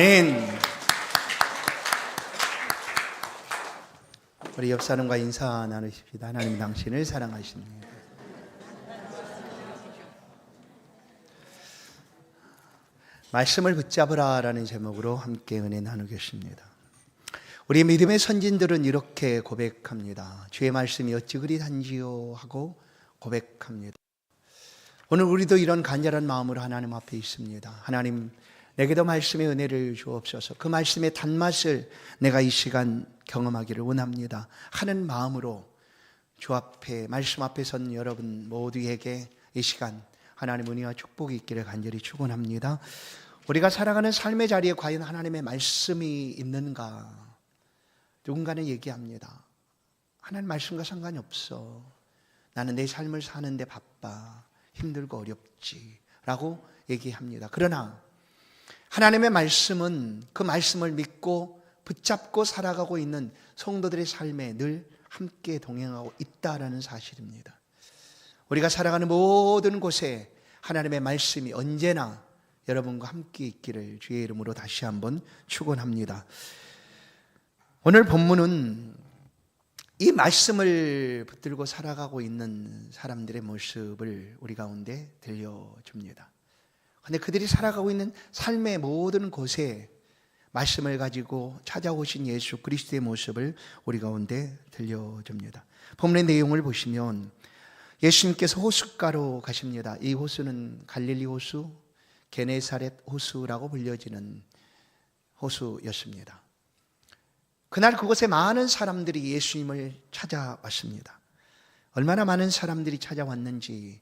아멘. 우리 옆 사람과 인사 나누십시다. 하나님 당신을 사랑하십니다. 말씀을 붙잡으라 라는 제목으로 함께 은혜 나누겠습니다. 우리 믿음의 선진들은 이렇게 고백합니다. 주의 말씀이 어찌 그리 단지요 하고 고백합니다. 오늘 우리도 이런 간절한 마음으로 하나님 앞에 있습니다. 하나님, 내게도 말씀의 은혜를 주옵소서. 그 말씀의 단맛을 내가 이 시간 경험하기를 원합니다 하는 마음으로 주 앞에, 말씀 앞에 선 여러분 모두에게 이 시간 하나님의 은혜와 축복이 있기를 간절히 축원합니다. 우리가 살아가는 삶의 자리에 과연 하나님의 말씀이 있는가? 누군가는 얘기합니다. 하나님 말씀과 상관이 없어. 나는 내 삶을 사는데 바빠. 힘들고 어렵지 라고 얘기합니다. 그러나 하나님의 말씀은 그 말씀을 믿고 붙잡고 살아가고 있는 성도들의 삶에 늘 함께 동행하고 있다라는 사실입니다. 우리가 살아가는 모든 곳에 하나님의 말씀이 언제나 여러분과 함께 있기를 주의 이름으로 다시 한번 축원합니다. 오늘 본문은 이 말씀을 붙들고 살아가고 있는 사람들의 모습을 우리 가운데 들려줍니다. 그런데 그들이 살아가고 있는 삶의 모든 곳에 말씀을 가지고 찾아오신 예수 그리스도의 모습을 우리 가운데 들려줍니다. 본문의 내용을 보시면 예수님께서 호숫가로 가십니다. 이 호수는 갈릴리 호수, 게네사렛 호수라고 불려지는 호수였습니다. 그날 그곳에 많은 사람들이 예수님을 찾아왔습니다. 얼마나 많은 사람들이 찾아왔는지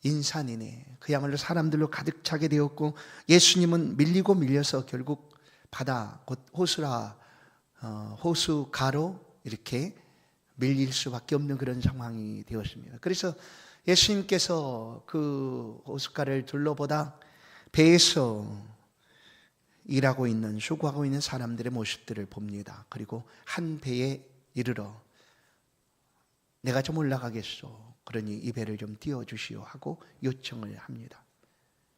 인산이네, 그야말로 사람들로 가득 차게 되었고, 예수님은 밀리고 밀려서 결국 바다, 곧 호수가로 이렇게 밀릴 수밖에 없는 그런 상황이 되었습니다. 그래서 예수님께서 그 호숫가를 둘러보다 배에서 일하고 있는, 수고하고 있는 사람들의 모습들을 봅니다. 그리고 한 배에 이르러 내가 좀 올라가겠소. 그러니 이 배를 좀 띄워주시오 하고 요청을 합니다.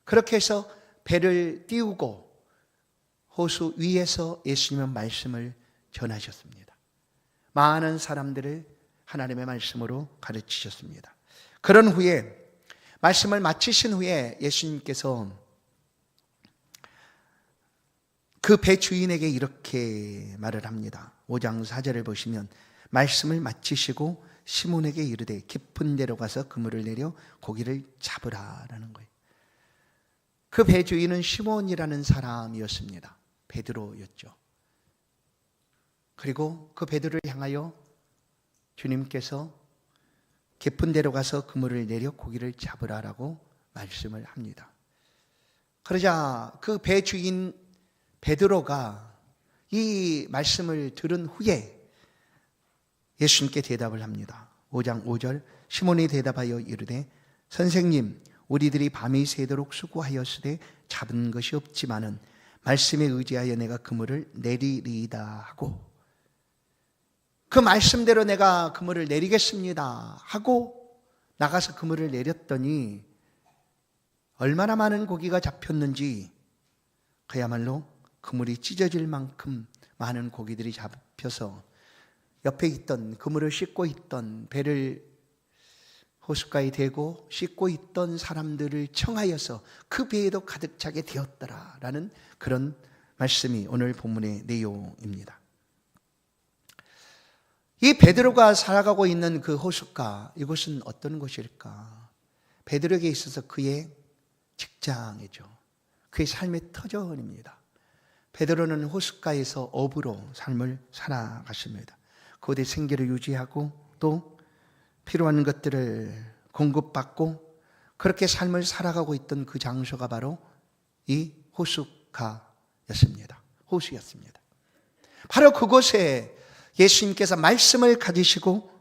그렇게 해서 배를 띄우고 호수 위에서 예수님은 말씀을 전하셨습니다. 많은 사람들을 하나님의 말씀으로 가르치셨습니다. 그런 후에, 말씀을 마치신 후에 예수님께서 그 배 주인에게 이렇게 말을 합니다. 5장 4절을 보시면 말씀을 마치시고 시몬에게 이르되 깊은 데로 가서 그물을 내려 고기를 잡으라라는 거예요. 그 배 주인은 시몬이라는 사람이었습니다. 베드로였죠. 그리고 그 베드로를 향하여 주님께서 깊은 데로 가서 그물을 내려 고기를 잡으라라고 말씀을 합니다. 그러자 그 배 주인 베드로가 이 말씀을 들은 후에 예수님께 대답을 합니다. 5장 5절, 시몬이 대답하여 이르되 선생님, 우리들이 밤이 새도록 수고하였으되 잡은 것이 없지만은 말씀에 의지하여 내가 그물을 내리리이다 하고, 그 말씀대로 내가 그물을 내리겠습니다 하고 나가서 그물을 내렸더니 얼마나 많은 고기가 잡혔는지, 그야말로 그물이 찢어질 만큼 많은 고기들이 잡혀서 옆에 있던, 그물을 씻고 있던, 배를 호숫가에 대고 씻고 있던 사람들을 청하여서 그 배에도 가득 차게 되었더라라는 그런 말씀이 오늘 본문의 내용입니다. 이 베드로가 살아가고 있는 그 호숫가, 이곳은 어떤 곳일까? 베드로에게 있어서 그의 직장이죠. 그의 삶의 터전입니다. 베드로는 호숫가에서 어부로 삶을 살아갔습니다. 그곳에 생계를 유지하고 또 필요한 것들을 공급받고 그렇게 삶을 살아가고 있던 그 장소가 바로 이 호숫가였습니다. 호수였습니다. 바로 그곳에 예수님께서 말씀을 가지시고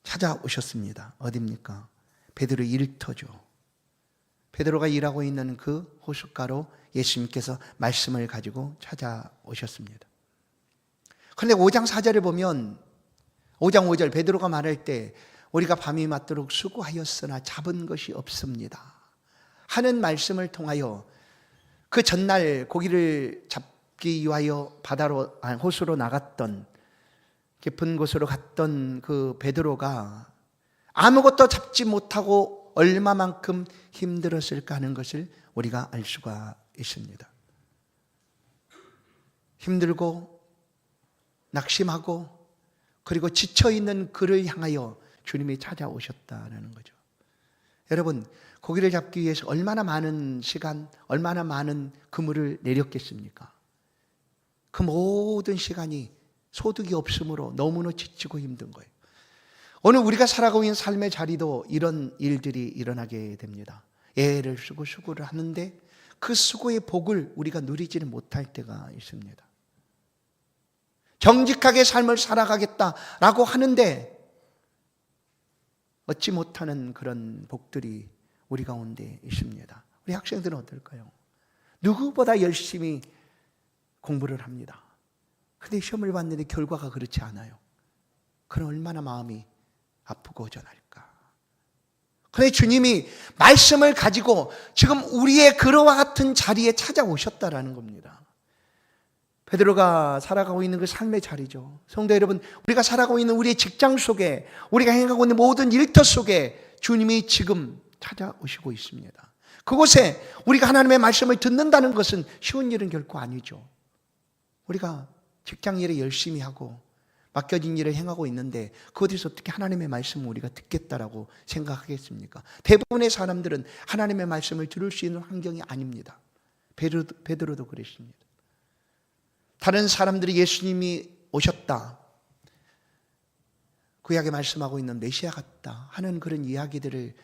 찾아오셨습니다. 어디입니까? 베드로의 일터죠. 베드로가 일하고 있는 그 호숫가로 예수님께서 말씀을 가지고 찾아오셨습니다. 그런데 5장 4절을 보면 5장 5절 베드로가 말할 때 우리가 밤이 맞도록 수고하였으나 잡은 것이 없습니다 하는 말씀을 통하여 그 전날 고기를 잡기 위하여 호수로 나갔던, 깊은 곳으로 갔던 그 베드로가 아무것도 잡지 못하고 얼마만큼 힘들었을까 하는 것을 우리가 알 수가 있습니다. 힘들고 낙심하고 그리고 지쳐있는 그를 향하여 주님이 찾아오셨다는 거죠. 여러분, 고기를 잡기 위해서 얼마나 많은 시간, 얼마나 많은 그물을 내렸겠습니까? 그 모든 시간이 소득이 없으므로 너무나 지치고 힘든 거예요. 오늘 우리가 살아가고 있는 삶의 자리도 이런 일들이 일어나게 됩니다. 애를 쓰고 수고를 하는데 그 수고의 복을 우리가 누리지는 못할 때가 있습니다. 정직하게 삶을 살아가겠다라고 하는데 얻지 못하는 그런 복들이 우리 가운데 있습니다. 우리 학생들은 어떨까요? 누구보다 열심히 공부를 합니다. 그런데 시험을 봤는데 결과가 그렇지 않아요. 그럼 얼마나 마음이 아프고 허전할까. 그런데 주님이 말씀을 가지고 지금 우리의 그러와 같은 자리에 찾아오셨다라는 겁니다. 베드로가 살아가고 있는 그 삶의 자리죠. 성도 여러분, 우리가 살아가고 있는 우리의 직장 속에, 우리가 행하고 있는 모든 일터 속에 주님이 지금 찾아오시고 있습니다. 그곳에 우리가 하나님의 말씀을 듣는다는 것은 쉬운 일은 결코 아니죠. 우리가 직장 일에 열심히 하고 맡겨진 일을 행하고 있는데 그곳에서 어떻게 하나님의 말씀을 우리가 듣겠다라고 생각하겠습니까? 대부분의 사람들은 하나님의 말씀을 들을 수 있는 환경이 아닙니다. 베드로도 그랬습니다. 다른 사람들이 예수님이 오셨다, 구약에 말씀하고 있는 메시아 같다 하는 그런 이야기들을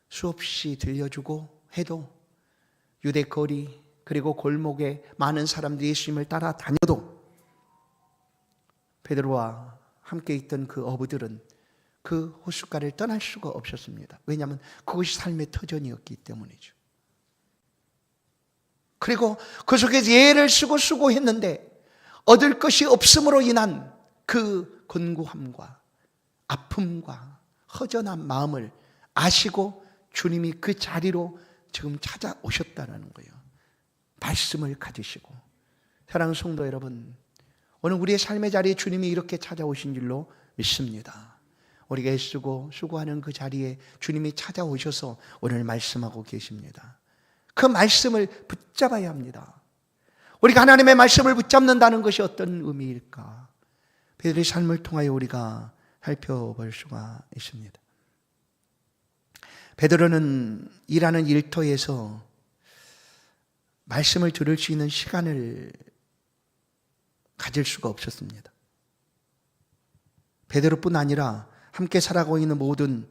수없이 들려주고 해도 유대 거리 그리고 골목에 많은 사람들이 예수님을 따라다녀도 베드로와 함께 있던 그 어부들은 그 호숫가를 떠날 수가 없었습니다. 왜냐하면 그것이 삶의 터전이었기 때문이죠. 그리고 그 속에서 애를 쓰고 수고했는데 얻을 것이 없음으로 인한 그 곤고함과 아픔과 허전한 마음을 아시고 주님이 그 자리로 지금 찾아오셨다는 거예요. 말씀을 가지시고. 사랑하는 성도 여러분, 오늘 우리의 삶의 자리에 주님이 이렇게 찾아오신 줄로 믿습니다. 우리가 애쓰고 수고하는 그 자리에 주님이 찾아오셔서 오늘 말씀하고 계십니다. 그 말씀을 붙잡아야 합니다. 우리가 하나님의 말씀을 붙잡는다는 것이 어떤 의미일까? 베드로의 삶을 통하여 우리가 살펴볼 수가 있습니다. 베드로는 일하는 일터에서 말씀을 들을 수 있는 시간을 가질 수가 없었습니다. 베드로뿐 아니라 함께 살아가고 있는 모든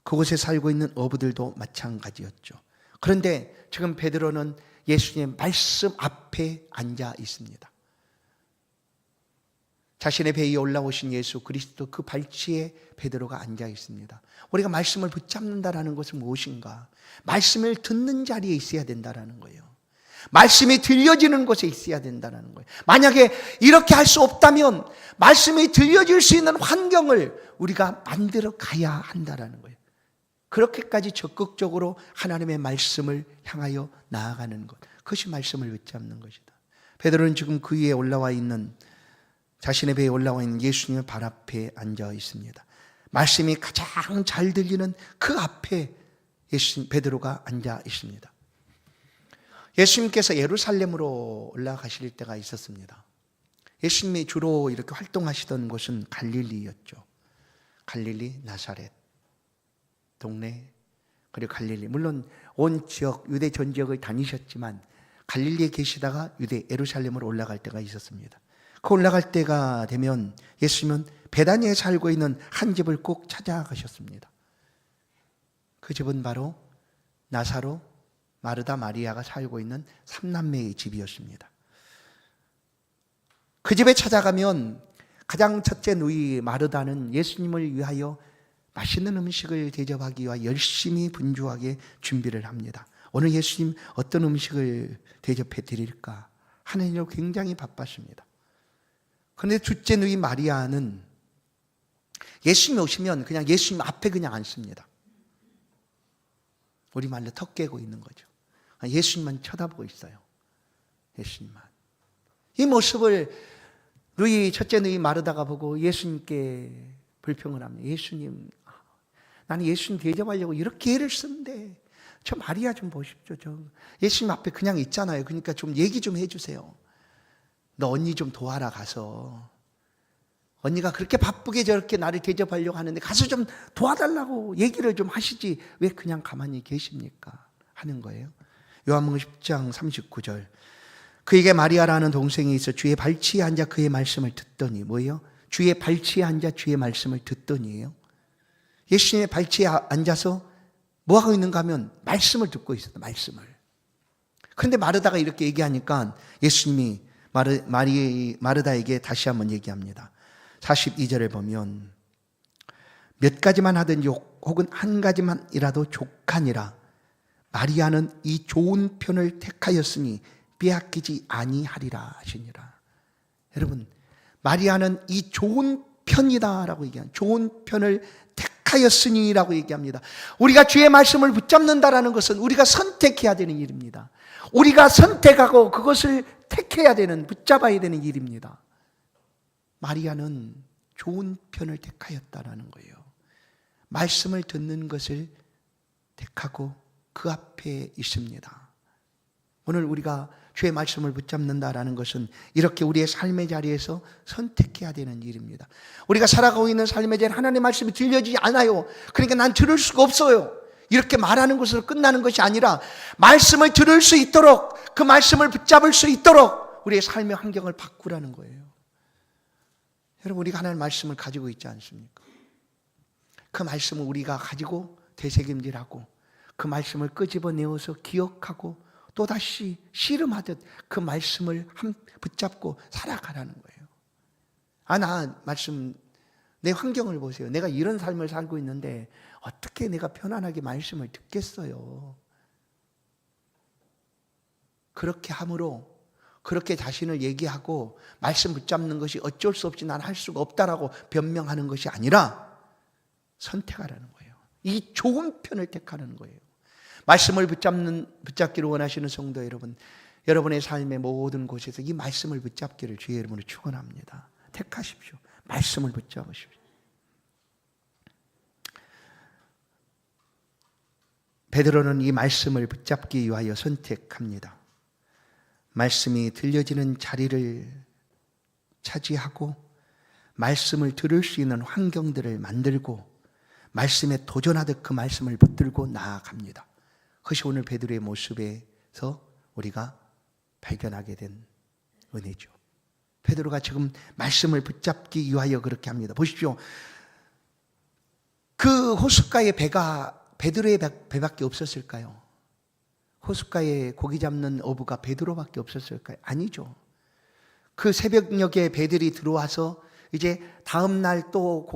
그곳에 살고 있는 어부들도 마찬가지였죠. 그런데 지금 베드로는 예수님의 말씀 앞에 앉아 있습니다. 자신의 배 위에 올라오신 예수 그리스도 그 발치에 베드로가 앉아 있습니다. 우리가 말씀을 붙잡는다라는 것은 무엇인가? 말씀을 듣는 자리에 있어야 된다라는 거예요. 말씀이 들려지는 곳에 있어야 된다는 거예요. 만약에 이렇게 할 수 없다면 말씀이 들려질 수 있는 환경을 우리가 만들어 가야 한다는 거예요. 그렇게까지 적극적으로 하나님의 말씀을 향하여 나아가는 것, 그것이 말씀을 붙잡는 것이다. 베드로는 지금 그 위에 올라와 있는, 자신의 배에 올라와 있는 예수님의 발 앞에 앉아 있습니다. 말씀이 가장 잘 들리는 그 앞에 베드로가 앉아 있습니다. 예수님께서 예루살렘으로 올라가실 때가 있었습니다. 예수님이 주로 이렇게 활동하시던 곳은 갈릴리였죠. 갈릴리, 나사렛 동네, 그리고 갈릴리, 물론 온 지역, 유대 전 지역을 다니셨지만 갈릴리에 계시다가 유대 예루살렘으로 올라갈 때가 있었습니다. 그 올라갈 때가 되면 예수님은 베다니에 살고 있는 한 집을 꼭 찾아가셨습니다. 그 집은 바로 나사로, 마르다, 마리아가 살고 있는 삼남매의 집이었습니다. 그 집에 찾아가면 가장 첫째 누이 마르다는 예수님을 위하여 맛있는 음식을 대접하기 위해 열심히 분주하게 준비를 합니다. 오늘 예수님 어떤 음식을 대접해 드릴까 하는 일로 굉장히 바빴습니다. 그런데 둘째 누이 마리아는 예수님이 오시면 그냥 예수님 앞에 그냥 앉습니다. 우리말로 턱 깨고 있는 거죠. 예수님만 쳐다보고 있어요. 예수님만. 이 모습을 첫째 누이 마르다가 보고 예수님께 불평을 합니다. 예수님, 나는 예수님 대접하려고 이렇게 애를 쓰는데 저 마리아 좀 보십시오. 예수님 앞에 그냥 있잖아요. 그러니까 좀 얘기 좀 해주세요. 너 언니 좀 도와라 가서. 언니가 그렇게 바쁘게 저렇게 나를 대접하려고 하는데 가서 좀 도와달라고 얘기를 좀 하시지 왜 그냥 가만히 계십니까? 하는 거예요. 요한복음 10장 39절. 그에게 마리아라는 동생이 있어 주의 발치에 앉아 그의 말씀을 듣더니, 뭐예요? 주의 발치에 앉아 주의 말씀을 듣더니예요. 예수님의 발치에 앉아서 뭐 하고 있는가 하면 말씀을 듣고 있었다. 말씀을. 그런데 마르다가 이렇게 얘기하니까 예수님이 마르다에게 다시 한번 얘기합니다. 42절에 보면 몇 가지만 하든지 혹은 한 가지만이라도 족하니라. 마리아는 이 좋은 편을 택하였으니 빼앗기지 아니하리라 하시니라. 여러분, 마리아는 이 좋은 편이다라고 얘기합니다. 좋은 편을 택하였으니라고 얘기합니다. 우리가 주의 말씀을 붙잡는다라는 것은 우리가 선택해야 되는 일입니다. 우리가 선택하고 그것을 택해야 되는, 붙잡아야 되는 일입니다. 마리아는 좋은 편을 택하였다라는 거예요. 말씀을 듣는 것을 택하고 그 앞에 있습니다. 오늘 우리가 주의 말씀을 붙잡는다라는 것은 이렇게 우리의 삶의 자리에서 선택해야 되는 일입니다. 우리가 살아가고 있는 삶의 자리에 하나님의 말씀이 들려지지 않아요. 그러니까 난 들을 수가 없어요. 이렇게 말하는 것으로 끝나는 것이 아니라 말씀을 들을 수 있도록, 그 말씀을 붙잡을 수 있도록 우리의 삶의 환경을 바꾸라는 거예요. 여러분, 우리가 하나님의 말씀을 가지고 있지 않습니까? 그 말씀을 우리가 가지고 되새김질하고 그 말씀을 끄집어내어서 기억하고 또다시 씨름하듯 그 말씀을 붙잡고 살아가라는 거예요. 나 말씀, 내 환경을 보세요. 내가 이런 삶을 살고 있는데 어떻게 내가 편안하게 말씀을 듣겠어요? 그렇게 함으로, 그렇게 자신을 얘기하고 말씀 붙잡는 것이 어쩔 수 없이 난 할 수가 없다라고 변명하는 것이 아니라 선택하라는 거예요. 이 좋은 편을 택하는 거예요. 말씀을 붙잡기를 원하시는 성도 여러분, 여러분의 삶의 모든 곳에서 이 말씀을 붙잡기를 주의 이름으로 축원합니다. 택하십시오. 말씀을 붙잡으십시오. 베드로는 이 말씀을 붙잡기 위하여 선택합니다. 말씀이 들려지는 자리를 차지하고 말씀을 들을 수 있는 환경들을 만들고 말씀에 도전하듯 그 말씀을 붙들고 나아갑니다. 그것이 오늘 베드로의 모습에서 우리가 발견하게 된 은혜죠. 베드로가 지금 말씀을 붙잡기 위하여 그렇게 합니다. 보십시오. 그 호숫가의 배가 베드로의 배밖에 없었을까요? 호숫가에 고기 잡는 어부가 베드로밖에 없었을까요? 아니죠. 그 새벽녘에 배들이 들어와서 이제 다음 날 또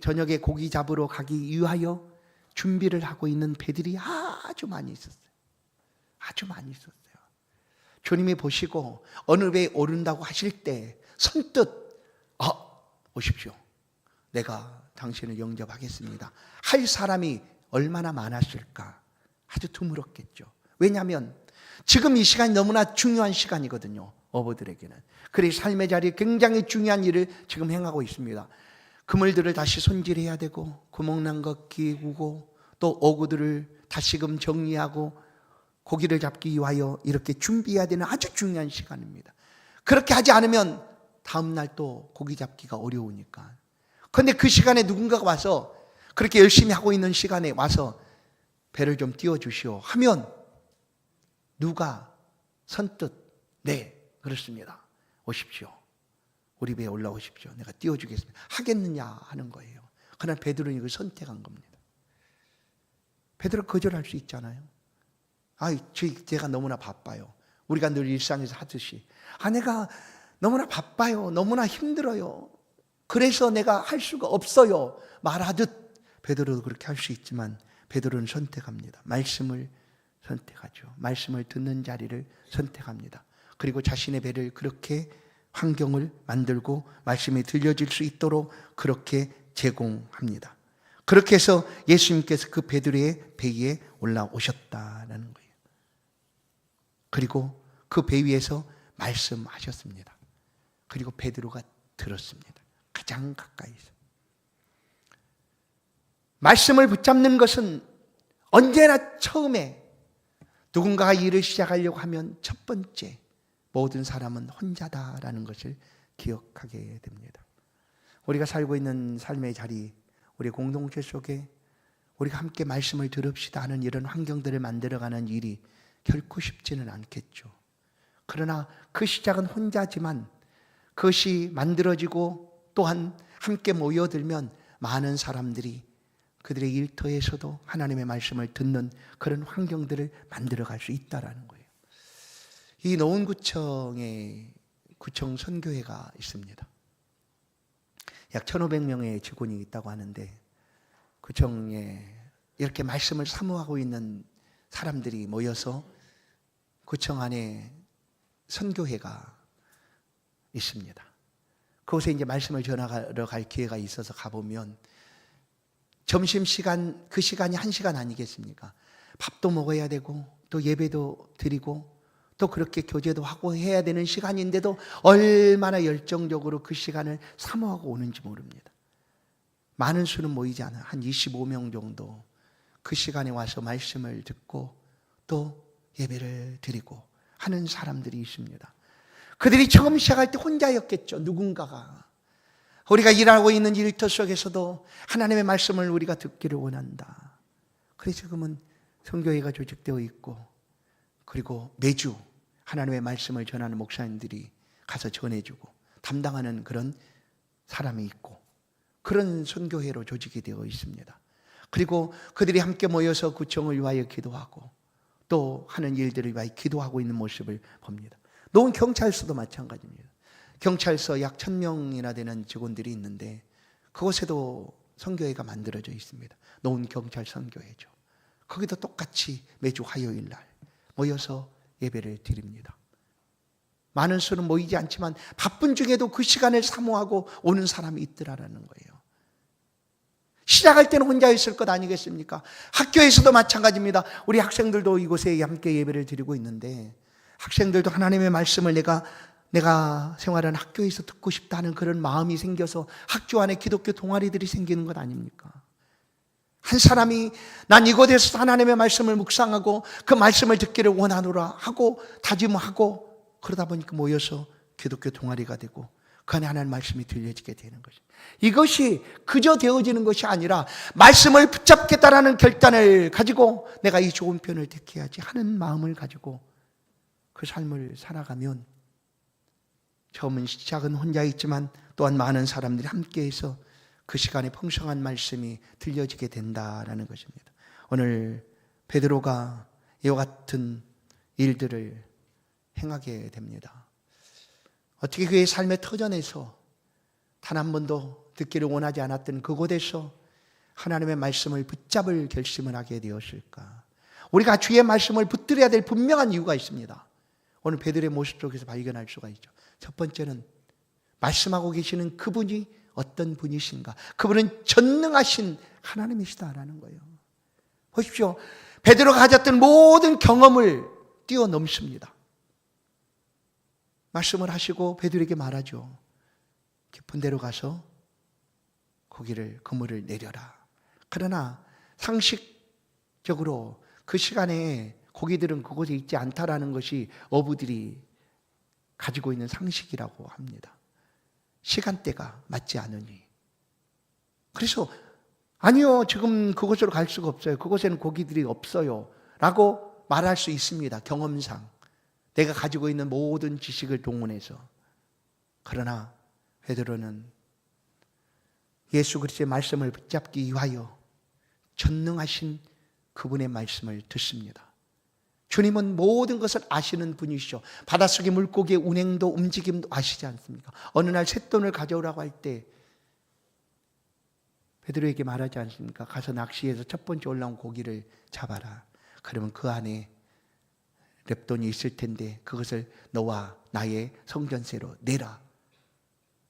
저녁에 고기 잡으러 가기 위하여 준비를 하고 있는 배들이 아주 많이 있었어요. 아주 많이 있었어요. 주님이 보시고 어느 배에 오른다고 하실 때 선뜻 오십시오. 내가 당신을 영접하겠습니다. 할 사람이 얼마나 많았을까? 아주 드물었겠죠. 왜냐하면 지금 이 시간이 너무나 중요한 시간이거든요. 어부들에게는. 그래서 삶의 자리에 굉장히 중요한 일을 지금 행하고 있습니다. 그물들을 다시 손질해야 되고 구멍난 것 끼우고 또 어구들을 다시금 정리하고 고기를 잡기 위하여 이렇게 준비해야 되는 아주 중요한 시간입니다. 그렇게 하지 않으면 다음 날 또 고기 잡기가 어려우니까. 그런데 그 시간에 누군가가 와서 그렇게 열심히 하고 있는 시간에 와서 배를 좀 띄워주시오 하면 누가 선뜻 네 그렇습니다. 오십시오. 우리 배에 올라오십시오. 내가 띄워주겠습니다. 하겠느냐 하는 거예요. 그러나 베드로는 이걸 선택한 겁니다. 베드로 거절할 수 있잖아요. 제가 너무나 바빠요. 우리가 늘 일상에서 하듯이 내가 너무나 바빠요. 너무나 힘들어요. 그래서 내가 할 수가 없어요. 말하듯 베드로도 그렇게 할 수 있지만 베드로는 선택합니다. 말씀을 선택하죠. 말씀을 듣는 자리를 선택합니다. 그리고 자신의 배를 그렇게 환경을 만들고 말씀이 들려질 수 있도록 그렇게 제공합니다. 그렇게 해서 예수님께서 그 베드로의 배 위에 올라오셨다는 거예요. 그리고 그 배 위에서 말씀하셨습니다. 그리고 베드로가 들었습니다. 가장 가까이서. 말씀을 붙잡는 것은 언제나 처음에 누군가가 일을 시작하려고 하면 첫 번째 모든 사람은 혼자다라는 것을 기억하게 됩니다. 우리가 살고 있는 삶의 자리, 우리 공동체 속에 우리가 함께 말씀을 들읍시다 하는 이런 환경들을 만들어가는 일이 결코 쉽지는 않겠죠. 그러나 그 시작은 혼자지만 그것이 만들어지고 또한 함께 모여들면 많은 사람들이 그들의 일터에서도 하나님의 말씀을 듣는 그런 환경들을 만들어갈 수 있다는 거예요. 이 노원구청에 구청 선교회가 있습니다. 약 1,500명의 직원이 있다고 하는데 구청에 이렇게 말씀을 사모하고 있는 사람들이 모여서 구청 안에 선교회가 있습니다. 그곳에 이제 말씀을 전하러 갈 기회가 있어서 가보면 점심시간, 그 시간이 1시간 아니겠습니까? 밥도 먹어야 되고 또 예배도 드리고 또 그렇게 교제도 하고 해야 되는 시간인데도 얼마나 열정적으로 그 시간을 사모하고 오는지 모릅니다. 많은 수는 모이지 않아요. 한 25명 정도 그 시간에 와서 말씀을 듣고 또 예배를 드리고 하는 사람들이 있습니다. 그들이 처음 시작할 때 혼자였겠죠. 누군가가. 우리가 일하고 있는 일터 속에서도 하나님의 말씀을 우리가 듣기를 원한다. 그래서 지금은 선교회가 조직되어 있고 그리고 매주 하나님의 말씀을 전하는 목사님들이 가서 전해주고 담당하는 그런 사람이 있고 그런 선교회로 조직이 되어 있습니다. 그리고 그들이 함께 모여서 구청을 위하여 기도하고 또 하는 일들을 위하여 기도하고 있는 모습을 봅니다. 노원 경찰서도 마찬가지입니다. 경찰서 약 1,000명이나 되는 직원들이 있는데 그곳에도 선교회가 만들어져 있습니다. 노원 경찰 선교회죠. 거기도 똑같이 매주 화요일 날 모여서 예배를 드립니다. 많은 수는 모이지 않지만 바쁜 중에도 그 시간을 사모하고 오는 사람이 있더라라는 거예요. 시작할 때는 혼자 있을 것 아니겠습니까? 학교에서도 마찬가지입니다. 우리 학생들도 이곳에 함께 예배를 드리고 있는데 학생들도 하나님의 말씀을 내가 생활하는 학교에서 듣고 싶다는 그런 마음이 생겨서 학교 안에 기독교 동아리들이 생기는 것 아닙니까? 한 사람이 난 이곳에서 하나님의 말씀을 묵상하고 그 말씀을 듣기를 원하노라 하고 다짐하고 그러다 보니까 모여서 기독교 동아리가 되고 그 안에 하나님의 말씀이 들려지게 되는 것입니다. 이것이 그저 되어지는 것이 아니라 말씀을 붙잡겠다라는 결단을 가지고 내가 이 좋은 편을 택해야지 하는 마음을 가지고 그 삶을 살아가면 처음은 시작은 혼자 있지만 또한 많은 사람들이 함께해서 그 시간에 풍성한 말씀이 들려지게 된다라는 것입니다. 오늘 베드로가 이와 같은 일들을 행하게 됩니다. 어떻게 그의 삶의 터전에서 단 한 번도 듣기를 원하지 않았던 그곳에서 하나님의 말씀을 붙잡을 결심을 하게 되었을까? 우리가 주의 말씀을 붙들어야 될 분명한 이유가 있습니다. 오늘 베드로의 모습 속에서 발견할 수가 있죠. 첫 번째는 말씀하고 계시는 그분이 어떤 분이신가? 그분은 전능하신 하나님이시다라는 거예요. 보십시오. 베드로가 가졌던 모든 경험을 뛰어넘습니다. 말씀을 하시고 베드로에게 말하죠. 깊은 데로 가서 고기를 그물을 내려라. 그러나 상식적으로 그 시간에 고기들은 그곳에 있지 않다라는 것이 어부들이 가지고 있는 상식이라고 합니다. 시간대가 맞지 않으니. 그래서 아니요, 지금 그곳으로 갈 수가 없어요. 그곳에는 고기들이 없어요. 라고 말할 수 있습니다. 경험상. 내가 가지고 있는 모든 지식을 동원해서. 그러나 베드로는 예수 그리스도의 말씀을 붙잡기 위하여 전능하신 그분의 말씀을 듣습니다. 주님은 모든 것을 아시는 분이시죠. 바닷속의 물고기의 운행도 움직임도 아시지 않습니까? 어느 날 쇳돈을 가져오라고 할 때 베드로에게 말하지 않습니까? 가서 낚시해서 첫 번째 올라온 고기를 잡아라. 그러면 그 안에 랩돈이 있을 텐데 그것을 너와 나의 성전세로 내라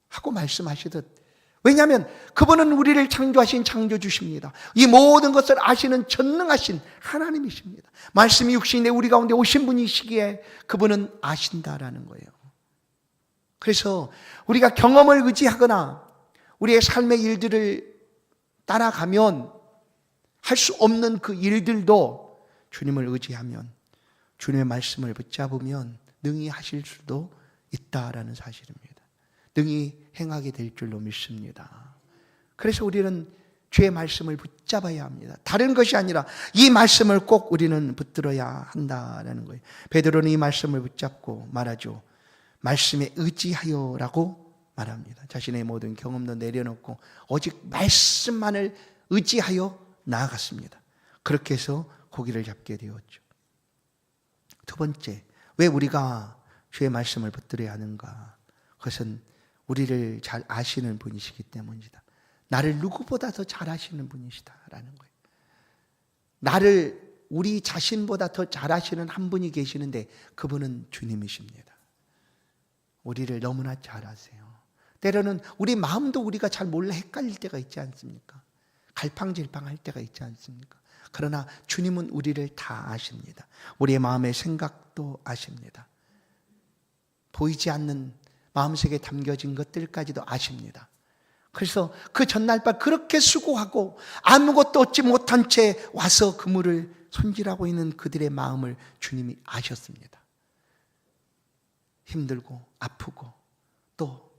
하고 말씀하시듯 왜냐하면 그분은 우리를 창조하신 창조주십니다. 이 모든 것을 아시는 전능하신 하나님이십니다. 말씀이 육신이 내 우리 가운데 오신 분이시기에 그분은 아신다라는 거예요. 그래서 우리가 경험을 의지하거나 우리의 삶의 일들을 따라가면 할 수 없는 그 일들도 주님을 의지하면, 주님의 말씀을 붙잡으면 능히 하실 수도 있다라는 사실입니다. 능히 행하게 될 줄로 믿습니다. 그래서 우리는 주의 말씀을 붙잡아야 합니다. 다른 것이 아니라 이 말씀을 꼭 우리는 붙들어야 한다라는 거예요. 베드로는 이 말씀을 붙잡고 말하죠. 말씀에 의지하여라고 말합니다. 자신의 모든 경험도 내려놓고 오직 말씀만을 의지하여 나아갔습니다. 그렇게 해서 고기를 잡게 되었죠. 두 번째, 왜 우리가 주의 말씀을 붙들어야 하는가? 그것은 우리를 잘 아시는 분이시기 때문이다. 나를 누구보다 더 잘 아시는 분이시다라는 거예요. 나를 우리 자신보다 더 잘 아시는 한 분이 계시는데 그분은 주님이십니다. 우리를 너무나 잘 아세요. 때로는 우리 마음도 우리가 잘 몰라 헷갈릴 때가 있지 않습니까? 갈팡질팡할 때가 있지 않습니까? 그러나 주님은 우리를 다 아십니다. 우리의 마음의 생각도 아십니다. 보이지 않는 마음속에 담겨진 것들까지도 아십니다. 그래서 그 전날 밤 그렇게 수고하고 아무것도 얻지 못한 채 와서 그물을 손질하고 있는 그들의 마음을 주님이 아셨습니다. 힘들고 아프고 또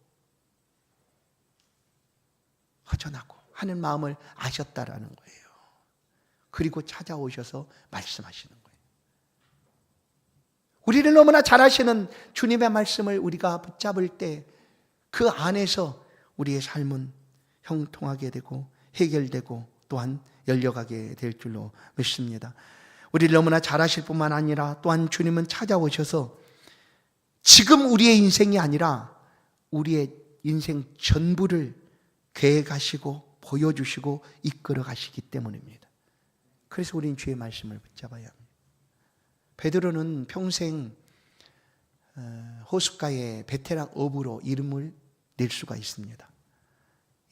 허전하고 하는 마음을 아셨다라는 거예요. 그리고 찾아오셔서 말씀하시는 거예요. 우리를 너무나 잘 아시는 주님의 말씀을 우리가 붙잡을 때 그 안에서 우리의 삶은 형통하게 되고 해결되고 또한 열려가게 될 줄로 믿습니다. 우리를 너무나 잘 아실 뿐만 아니라 또한 주님은 찾아오셔서 지금 우리의 인생이 아니라 우리의 인생 전부를 계획하시고 보여주시고 이끌어 가시기 때문입니다. 그래서 우리는 주의 말씀을 붙잡아야 합니다. 베드로는 평생 호숫가의 베테랑 어부로 이름을 낼 수가 있습니다.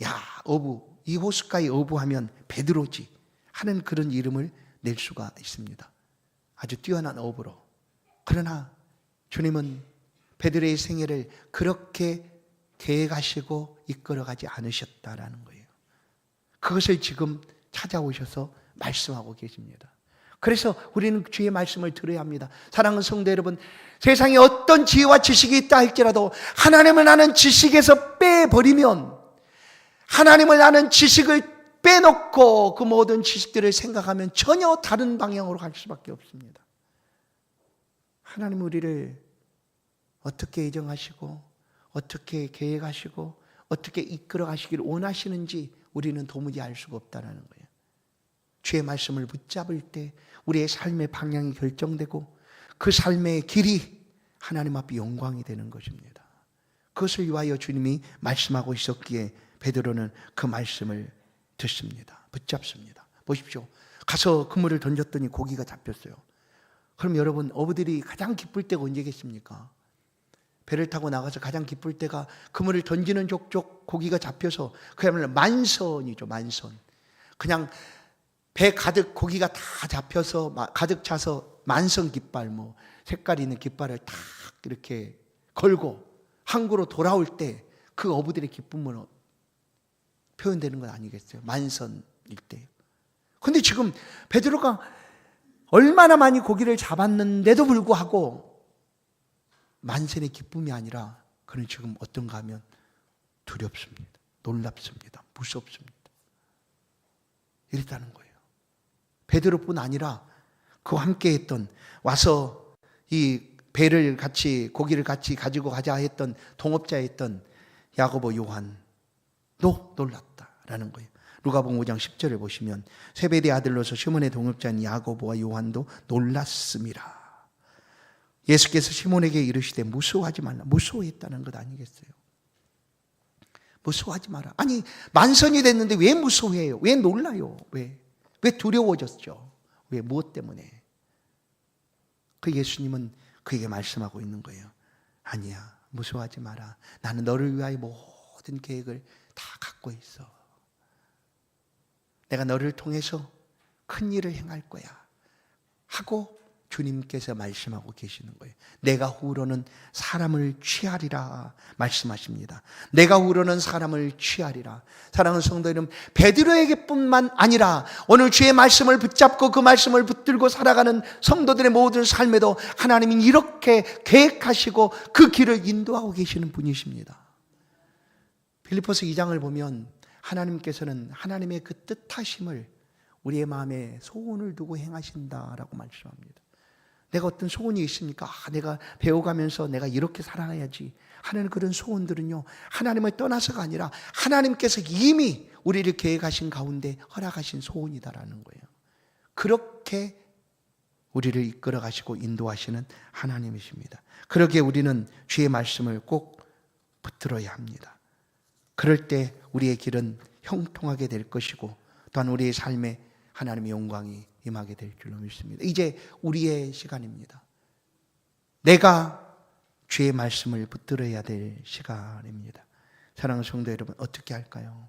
야, 어부, 이 호숫가의 어부하면 베드로지 하는 그런 이름을 낼 수가 있습니다. 아주 뛰어난 어부로. 그러나 주님은 베드로의 생애를 그렇게 계획하시고 이끌어가지 않으셨다라는 거예요. 그것을 지금 찾아오셔서 말씀하고 계십니다. 그래서 우리는 주의 말씀을 들어야 합니다. 사랑하는 성도 여러분, 세상에 어떤 지혜와 지식이 있다 할지라도 하나님을 아는 지식에서 빼버리면, 하나님을 아는 지식을 빼놓고 그 모든 지식들을 생각하면 전혀 다른 방향으로 갈 수밖에 없습니다. 하나님 우리를 어떻게 예정하시고 어떻게 계획하시고 어떻게 이끌어 가시기를 원하시는지 우리는 도무지 알 수가 없다는 거예요. 주의 말씀을 붙잡을 때 우리의 삶의 방향이 결정되고 그 삶의 길이 하나님 앞에 영광이 되는 것입니다. 그것을 위하여 주님이 말씀하고 있었기에 베드로는 그 말씀을 듣습니다. 붙잡습니다. 보십시오. 가서 그물을 던졌더니 고기가 잡혔어요. 그럼 여러분, 어부들이 가장 기쁠 때가 언제겠습니까? 배를 타고 나가서 가장 기쁠 때가 그물을 던지는 족족 고기가 잡혀서 그야말로 만선이죠. 만선. 그냥 배 가득 고기가 다 잡혀서 가득 차서 만선 깃발, 뭐 색깔 있는 깃발을 탁 이렇게 걸고 항구로 돌아올 때 그 어부들의 기쁨은 표현되는 건 아니겠어요? 만선일 때. 근데 지금 베드로가 얼마나 많이 고기를 잡았는데도 불구하고 만선의 기쁨이 아니라 그는 지금 어떤가 하면 두렵습니다. 놀랍습니다. 무섭습니다. 이랬다는 거예요. 베드로뿐 아니라 그와 함께 했던, 와서 이 배를 같이 고기를 같이 가지고 가자 했던 동업자였던 야고보 요한도 놀랐다라는 거예요. 누가복음 5장 10절을 보시면 세베대 아들로서 시몬의 동업자인 야고보와 요한도 놀랐음이라. 예수께서 시몬에게 이르시되 무서워하지 말라. 무서워했다는 것 아니겠어요? 무서워하지 마라. 아니, 만선이 됐는데 왜 무서워해요? 왜 놀라요? 왜 두려워졌죠? 왜, 무엇 때문에? 그 예수님은 그에게 말씀하고 있는 거예요. 아니야, 무서워하지 마라. 나는 너를 위하여 모든 계획을 다 갖고 갖고 있어. 내가 너를 통해서 큰 일을 행할 거야 하고 주님께서 말씀하고 계시는 거예요. 내가 후로는 사람을 취하리라 말씀하십니다. 내가 후로는 사람을 취하리라. 사랑하는 성도 여러분, 베드로에게뿐만 아니라 오늘 주의 말씀을 붙잡고 그 말씀을 붙들고 살아가는 성도들의 모든 삶에도 하나님이 이렇게 계획하시고 그 길을 인도하고 계시는 분이십니다. 빌립보서 2장을 보면 하나님께서는 하나님의 그 뜻하심을 우리의 마음에 소원을 두고 행하신다라고 말씀합니다. 내가 어떤 소원이 있습니까? 내가 배워가면서 내가 이렇게 살아야지 하는 그런 소원들은요, 하나님을 떠나서가 아니라 하나님께서 이미 우리를 계획하신 가운데 허락하신 소원이다라는 거예요. 그렇게 우리를 이끌어 가시고 인도하시는 하나님이십니다. 그러기에 우리는 주의 말씀을 꼭 붙들어야 합니다. 그럴 때 우리의 길은 형통하게 될 것이고 또한 우리의 삶에 하나님의 영광이 임하게 될 줄로 믿습니다. 이제 우리의 시간입니다. 내가 주의 말씀을 붙들어야 될 시간입니다. 사랑하는 성도 여러분, 어떻게 할까요?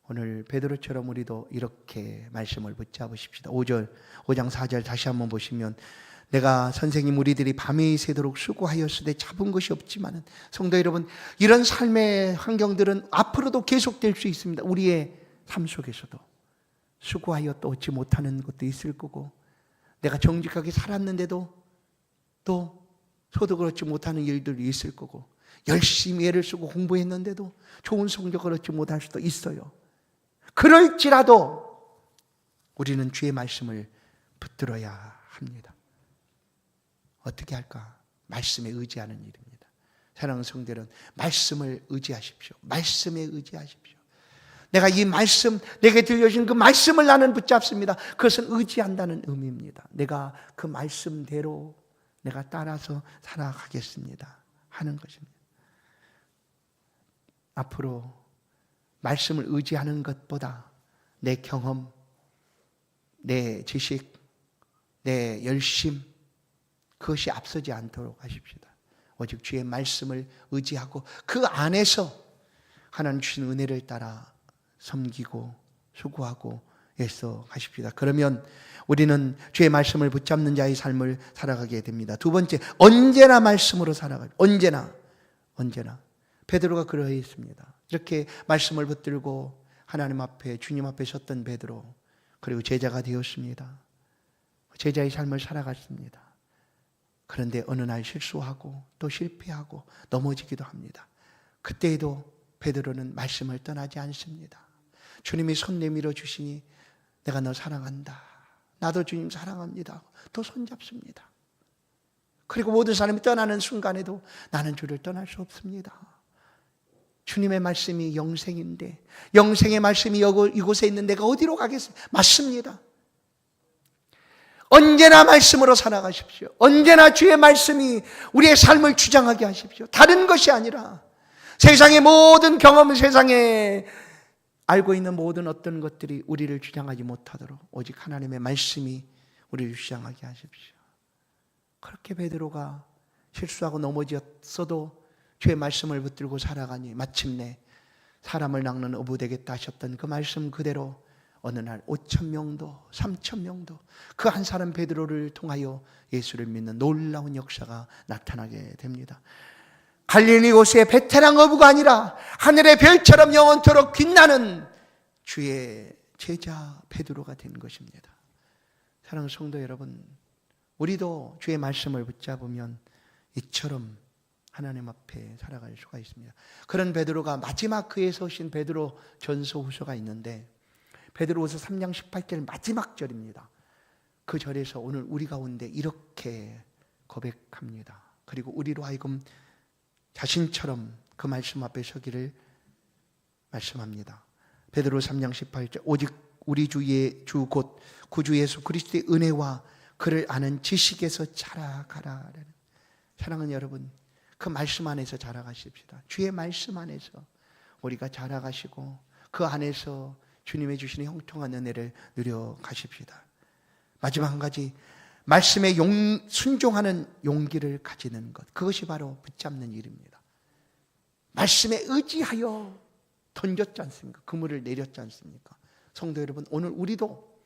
오늘 베드로처럼 우리도 이렇게 말씀을 붙잡으십시다. 5장 4절 다시 한번 보시면, 내가 선생님 우리들이 밤이 새도록 수고하였으되 잡은 것이 없지만은, 성도 여러분, 이런 삶의 환경들은 앞으로도 계속될 수 있습니다. 우리의 삶 속에서도 수고하여 또 얻지 못하는 것도 있을 거고, 내가 정직하게 살았는데도 또 소득을 얻지 못하는 일들이 있을 거고, 열심히 애를 쓰고 공부했는데도 좋은 성적을 얻지 못할 수도 있어요. 그럴지라도 우리는 주의 말씀을 붙들어야 합니다. 어떻게 할까? 말씀에 의지하는 일입니다. 사랑하는 성도 여러분, 말씀을 의지하십시오. 말씀에 의지하십시오. 내가 이 말씀, 내게 들려주신 그 말씀을 나는 붙잡습니다. 그것은 의지한다는 의미입니다. 내가 그 말씀대로 내가 따라서 살아가겠습니다 하는 것입니다. 앞으로 말씀을 의지하는 것보다 내 경험, 내 지식, 내 열심, 그것이 앞서지 않도록 하십시다. 오직 주의 말씀을 의지하고 그 안에서 하나님 주신 은혜를 따라 섬기고 수고하고 애써 가십시다. 그러면 우리는 주의 말씀을 붙잡는 자의 삶을 살아가게 됩니다. 두 번째, 언제나 말씀으로 살아가요. 언제나 베드로가 그러했습니다. 이렇게 말씀을 붙들고 하나님 앞에, 주님 앞에 섰던 베드로, 그리고 제자가 되었습니다. 제자의 삶을 살아갔습니다. 그런데 어느 날 실수하고 또 실패하고 넘어지기도 합니다. 그때에도 베드로는 말씀을 떠나지 않습니다. 주님이 손 내밀어 주시니 내가 너 사랑한다, 나도 주님 사랑합니다, 또 손잡습니다. 그리고 모든 사람이 떠나는 순간에도 나는 주를 떠날 수 없습니다. 주님의 말씀이 영생인데, 영생의 말씀이 이곳에 있는 내가 어디로 가겠습니까? 맞습니다. 언제나 말씀으로 살아가십시오. 언제나 주의 말씀이 우리의 삶을 주장하게 하십시오. 다른 것이 아니라 세상의 모든 경험, 세상에 알고 있는 모든 어떤 것들이 우리를 주장하지 못하도록 오직 하나님의 말씀이 우리를 주장하게 하십시오. 그렇게 베드로가 실수하고 넘어졌어도 주의 말씀을 붙들고 살아가니 마침내 사람을 낚는 어부 되겠다 하셨던 그 말씀 그대로 어느 날 5,000명도 3,000명도 그 한 사람 베드로를 통하여 예수를 믿는 놀라운 역사가 나타나게 됩니다. 갈릴리 호수의 베테랑 어부가 아니라 하늘의 별처럼 영원토록 빛나는 주의 제자 베드로가 된 것입니다. 사랑하는 성도 여러분, 우리도 주의 말씀을 붙잡으면 이처럼 하나님 앞에 살아갈 수가 있습니다. 그런 베드로가 마지막 그에 서신 베드로 전서 후서가 있는데, 베드로후서 3장 18절 마지막 절입니다. 그 절에서 오늘 우리 가운데 이렇게 고백합니다. 그리고 우리로 하여금 자신처럼 그 말씀 앞에 서기를 말씀합니다. 베드로 3장 18절, 오직 우리 주의 주 곧 구주 예수 그리스도의 은혜와 그를 아는 지식에서 자라가라. 사랑하는 여러분, 그 말씀 안에서 자라가십시다. 주의 말씀 안에서 우리가 자라가시고 그 안에서 주님의 주시는 형통한 은혜를 누려가십시다. 마지막 한 가지, 말씀에 순종하는 용기를 가지는 것, 그것이 바로 붙잡는 일입니다. 말씀에 의지하여 던졌지 않습니까? 그물을 내렸지 않습니까? 성도 여러분, 오늘 우리도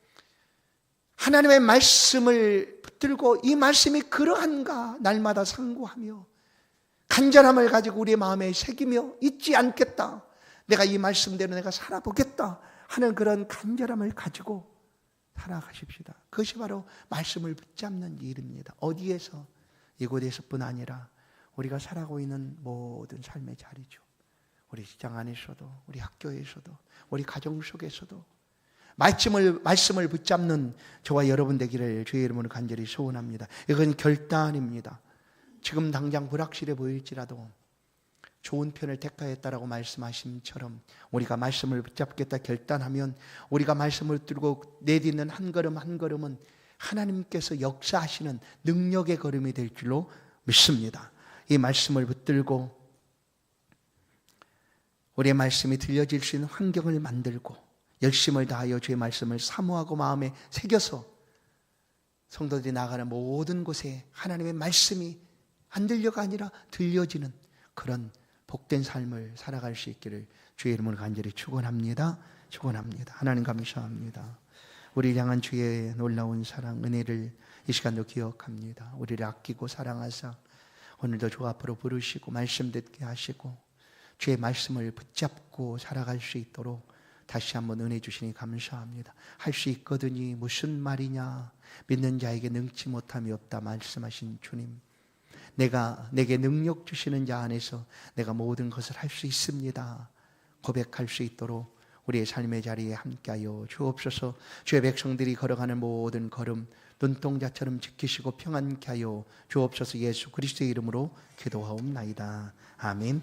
하나님의 말씀을 붙들고 이 말씀이 그러한가 날마다 상고하며 간절함을 가지고 우리의 마음에 새기며 잊지 않겠다, 내가 이 말씀대로 내가 살아보겠다 하는 그런 간절함을 가지고 살아가십시다. 그것이 바로 말씀을 붙잡는 일입니다. 어디에서? 이곳에서뿐 아니라 우리가 살아가고 있는 모든 삶의 자리죠. 우리 직장 안에서도, 우리 학교에서도, 우리 가정 속에서도 말씀을 붙잡는 저와 여러분 되기를 주의 이름으로 간절히 소원합니다. 이건 결단입니다. 지금 당장 불확실해 보일지라도 좋은 편을 택하였다라고 말씀하심처럼 우리가 말씀을 붙잡겠다 결단하면 우리가 말씀을 들고 내딛는 한 걸음 한 걸음은 하나님께서 역사하시는 능력의 걸음이 될 줄로 믿습니다. 이 말씀을 붙들고 우리의 말씀이 들려질 수 있는 환경을 만들고 열심을 다하여 주의 말씀을 사모하고 마음에 새겨서 성도들이 나가는 모든 곳에 하나님의 말씀이 안 들려가 아니라 들려지는 그런 복된 삶을 살아갈 수 있기를 주의 이름으로 간절히 축원합니다. 축원합니다. 하나님 감사합니다. 우리를 향한 주의 놀라운 사랑, 은혜를 이 시간도 기억합니다. 우리를 아끼고 사랑하사 오늘도 주 앞으로 부르시고 말씀 듣게 하시고 주의 말씀을 붙잡고 살아갈 수 있도록 다시 한번 은혜 주시니 감사합니다. 할 수 있거든이 무슨 말이냐, 믿는 자에게 능치 못함이 없다 말씀하신 주님, 내게 능력 주시는 자 안에서 내가 모든 것을 할 수 있습니다 고백할 수 있도록 우리의 삶의 자리에 함께하여 주옵소서. 주의 백성들이 걸어가는 모든 걸음 눈동자처럼 지키시고 평안케 하여 주옵소서. 예수 그리스도의 이름으로 기도하옵나이다. 아멘.